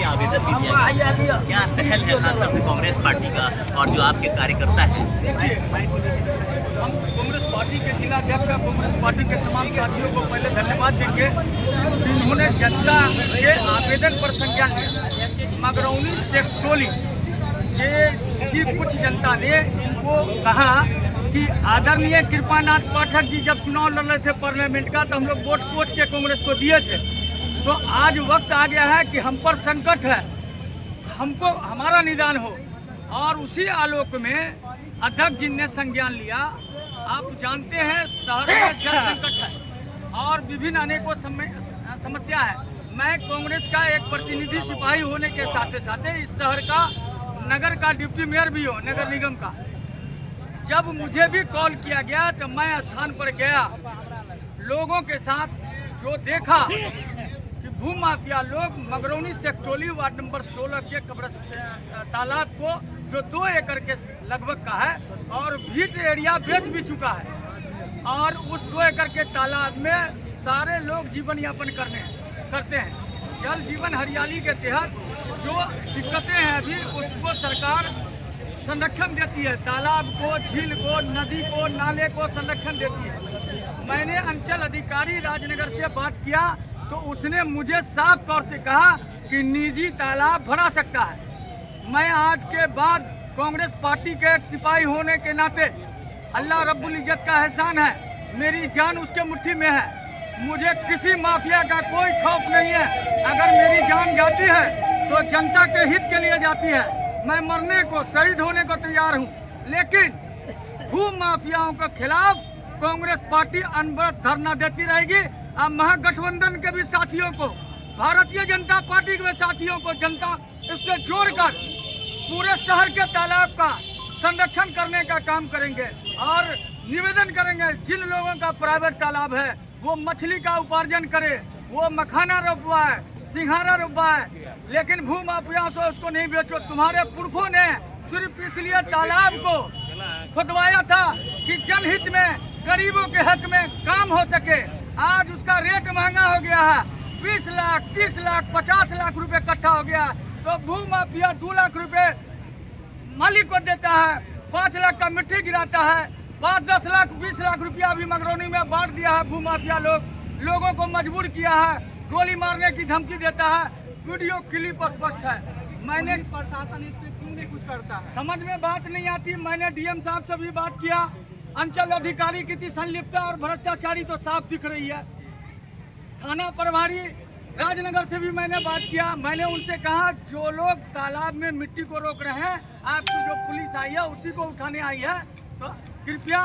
आवेदन भी दिया गया। क्या पहल है खासतौर से कांग्रेस पार्टी का और जो आपके कार्यकर्ता है? देखिए, हम कांग्रेस पार्टी के जिलाध्यक्ष और कांग्रेस पार्टी के तमाम साथियों को पहले धन्यवाद देंगे कि इन्होंने जनता के आवेदन पर संज्ञान लिया। मगरौनी सेक्टोली की कुछ जनता ने इनको कहा कि आदरणीय कृपानाथ पाठक जी जब चुनाव लड़ रहे थे पार्लियामेंट का, तो हम लोग वोट सोच के कांग्रेस को दिए थे। तो आज वक्त आ गया है कि हम पर संकट है, हमको हमारा निदान हो। और उसी आलोक में अध्यक्ष जी ने संज्ञान लिया। आप जानते हैं शहर में जल संकट है और विभिन्न अनेकों समस्या है। मैं कांग्रेस का एक प्रतिनिधि सिपाही होने के साथ साथ इस शहर का नगर का डिप्टी मेयर भी हो, नगर निगम का। जब मुझे भी कॉल किया गया तो मैं स्थान पर गया, लोगों के साथ जो देखा कि भूमाफिया लोग मगरौनी सेक्टोली वार्ड नंबर 16 के तालाब को जो 2 एकड़ के लगभग का है और भीट एरिया बेच भी चुका है, और उस 2 एकड़ के तालाब में सारे लोग जीवन यापन करते हैं। जल जीवन हरियाली के तहत जो दिक्कतें हैं अभी उसको सरकार संरक्षण देती है, तालाब को, झील को, नदी को, नाले को संरक्षण देती है। मैंने अंचल अधिकारी राजनगर से बात किया तो उसने मुझे साफ तौर से कहा कि निजी तालाब भरा सकता है। मैं आज के बाद कांग्रेस पार्टी के एक सिपाही होने के नाते, अल्लाह रब्बुल इज्जत का एहसान है, मेरी जान उसके मुट्ठी में है, मुझे किसी माफिया का कोई खौफ नहीं है। अगर मेरी जान जाती है तो जनता के हित के लिए जाती है। मैं मरने को, शहीद होने को तैयार हूँ, लेकिन भू माफियाओं के खिलाफ कांग्रेस पार्टी अनवरत धरना देती रहेगी। अब महागठबंधन के भी साथियों को, भारतीय जनता पार्टी के भी साथियों को जनता इससे जोड़कर पूरे शहर के तालाब का संरक्षण करने का काम करेंगे और निवेदन करेंगे जिन लोगों का प्राइवेट तालाब है वो मछली का उपार्जन करे, वो मखाना रोपवाए, सिंघाड़ा रोपवाए, लेकिन भू माफिया से उसको नहीं बेचो। तुम्हारे पुरखों ने सिर्फ इसलिए तालाब को खुदवाया था कि जनहित में, गरीबों के हक में काम हो सके। आज उसका रेट महंगा हो गया है, 20 लाख, 30 लाख, 50 लाख रुपए कट्ठा हो गया। तो भू माफिया 2 लाख रुपए मालिक को देता है, 5 लाख का मिट्टी गिराता है, 5, 10 लाख, 20 लाख रुपया अभी मगरौनी में बांट दिया है। भू माफिया लोगों को मजबूर किया है, गोली मारने की धमकी देता है। वीडियो क्लिप स्पष्ट है। मैंने प्रशासन इस पे क्यों नहीं कुछ करता है? समझ में बात नहीं आती। मैंने डीएम साहब से भी बात किया, अंचल अधिकारी की संलिप्तता और भ्रष्टाचारी तो साफ दिख रही है। थाना प्रभारी राजनगर से भी मैंने बात किया। मैंने उनसे कहा जो लोग तालाब में मिट्टी को रोक रहे हैं, आपकी जो पुलिस आई है उसी को उठाने आई है, तो कृपया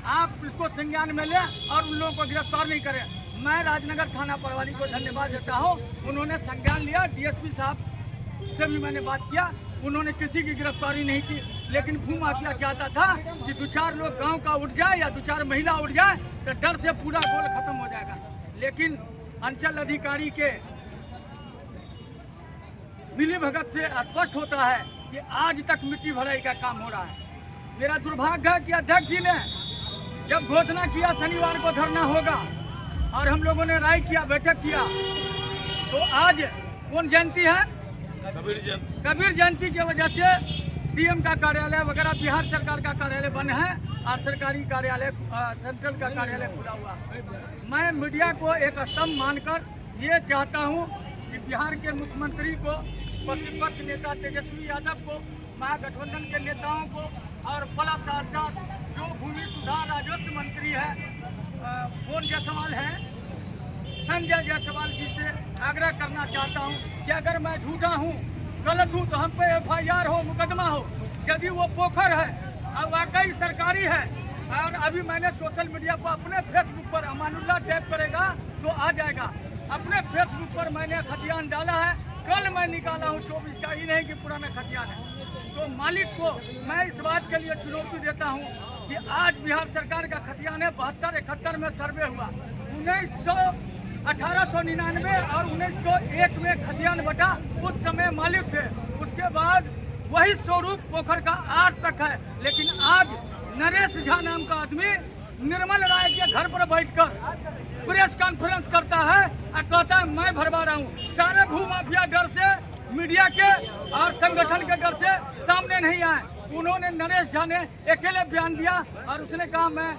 आप इसको संज्ञान में लें और उन लोगों को गिरफ्तार नहीं करें। मैं राजनगर थाना प्रभारी को धन्यवाद देता हूं, उन्होंने संज्ञान लिया। डीएसपी साहब से भी मैंने बात किया, उन्होंने किसी की गिरफ्तारी नहीं की। लेकिन भू माफिया चाहता था कि 2-4 लोग गांव का उठ जाए या 2-4 महिला उठ जाए तो डर से पूरा गोल खत्म हो जाएगा। लेकिन अंचल अधिकारी के मिलीभगत से स्पष्ट होता है कि आज तक मिट्टी भराई का काम हो रहा है। मेरा दुर्भाग्य है कि अध्यक्ष जी ने जब घोषणा किया शनिवार को धरना होगा और हम लोगों ने राय किया, बैठक किया, तो आज कौन जयंती है? कबीर जयंती की वजह से डीएम का कार्यालय वगैरह बिहार सरकार का कार्यालय बंद है और सरकारी कार्यालय सेंट्रल का कार्यालय खुला हुआ। मैं मीडिया को एक स्तंभ मानकर ये चाहता हूँ कि बिहार के मुख्यमंत्री को, प्रतिपक्ष नेता तेजस्वी यादव को, महागठबंधन के नेताओं को और बड़ा साथ जो भूमि सुधार राजस्व मंत्री है कौन जायसवाल है, संजय जायसवाल जी से आग्रह करना चाहता हूं कि अगर मैं झूठा हूं, गलत हूं, तो हम पे FIR हो, मुकदमा हो। यदि वो पोखर है और वाकई सरकारी है, और अभी मैंने सोशल मीडिया पर अपने फेसबुक पर अमानुल्लाह टैप करेगा तो आ जाएगा, अपने फेसबुक पर मैंने खतियान डाला है। कल मैं निकाला हूँ 24 का, ये नहीं कि पुराना खतियान है। तो मालिक को मैं इस बात के लिए चुनौती देता हूँ कि आज बिहार सरकार का खतियान है 72-71 में सर्वे हुआ, 1899 और 1901 में खतियान बटा, उस समय मालिक थे। उसके बाद वही स्वरूप पोखर का आज तक है। लेकिन आज नरेश झा नाम का आदमी निर्मल राय के घर पर बैठकर प्रेस कॉन्फ्रेंस करता है और कहता है मैं भरवा रहा हूँ। सारे भू माफिया डर से मीडिया के और संगठन के डर से सामने नहीं आए। उन्होंने नरेश झा ने अकेले बयान दिया और उसने कहा मैं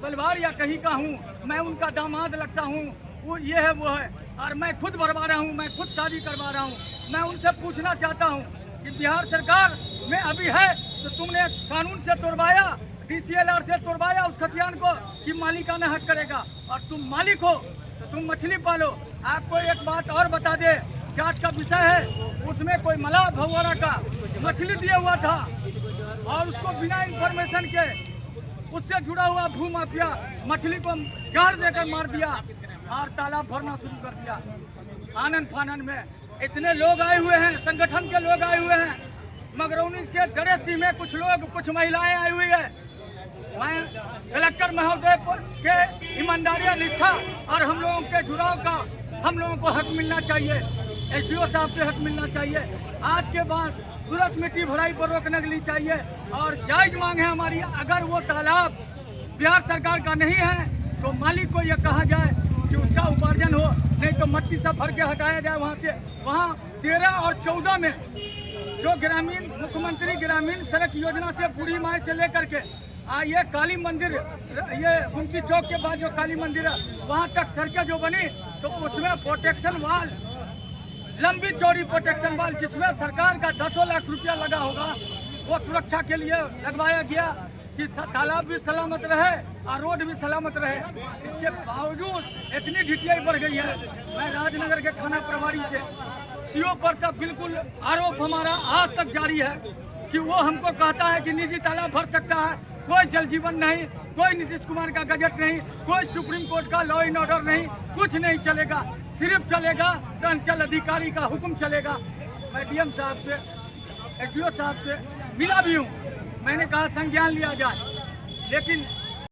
बलवार या कहीं का हूँ, मैं उनका दामाद लगता हूँ, वो ये है वो है, और मैं खुद भरवा रहा हूँ, मैं खुद शादी करवा रहा हूँ। मैं उनसे पूछना चाहता हूँ कि बिहार सरकार में अभी है तो तुमने कानून से तोड़वाया, DCLR से तोड़वाया उस खतियान को कि मालिकाना हक करेगा, और तुम मालिक हो तो तुम मछली पालो। आपको एक बात और बता दे, जांच का विषय है, उसमें कोई मलाह भगोड़ा का मछली दिया हुआ था और उसको बिना इंफॉर्मेशन के उससे जुड़ा हुआ भू माफिया मछली को जहर देकर मार दिया और तालाब भरना शुरू कर दिया। आनंद फानन में इतने लोग आए हुए हैं, संगठन के लोग आए हुए हैं, मगरौनी से डरेसी में कुछ लोग, कुछ महिलाएं आई हुई है। मैं कलेक्टर महोदय के ईमानदारी, निष्ठा और हम लोगों के जुड़ाव का हम लोगों को हक मिलना चाहिए, SDO साहब से हक मिलना चाहिए। आज के बाद तुरंत मिट्टी भराई पर रोक लगनी चाहिए और जायज मांग है हमारी, अगर वो तालाब बिहार सरकार का नहीं है तो मालिक को यह कहा जाए कि उसका उपार्जन हो, नहीं तो मट्टी से भर के हटाया जाए वहाँ से। वहाँ 13 और 14 में जो ग्रामीण मुख्यमंत्री ग्रामीण सड़क योजना से बूढ़ी माई से लेकर के ये काली मंदिर, ये गुमती चौक के बाद जो काली मंदिर है वहाँ तक सड़कें जो बनी तो उसमें प्रोटेक्शन वाल, लंबी चौड़ी प्रोटेक्शन वाल जिसमें सरकार का 10 लाख रुपया लगा होगा, वो सुरक्षा के लिए लगवाया गया कि तालाब भी सलामत रहे और रोड भी सलामत रहे। इसके बावजूद इतनी ढिठियाई बढ़ गई है। मैं राजनगर के थाना प्रभारी से CO पर तक बिल्कुल आरोप हमारा आज तक जारी है कि वो हमको कहता है कि निजी तालाब भर सकता है, कोई जल जीवन नहीं, कोई नीतीश कुमार का गजट नहीं, कोई सुप्रीम कोर्ट का लॉ एंड ऑर्डर नहीं, कुछ नहीं चलेगा, सिर्फ चलेगा तो अंचल अधिकारी का हुक्म चलेगा। मैं DM साहब से, SDO साहब से मिला भी हूँ, मैंने कहा संज्ञान लिया जाए, लेकिन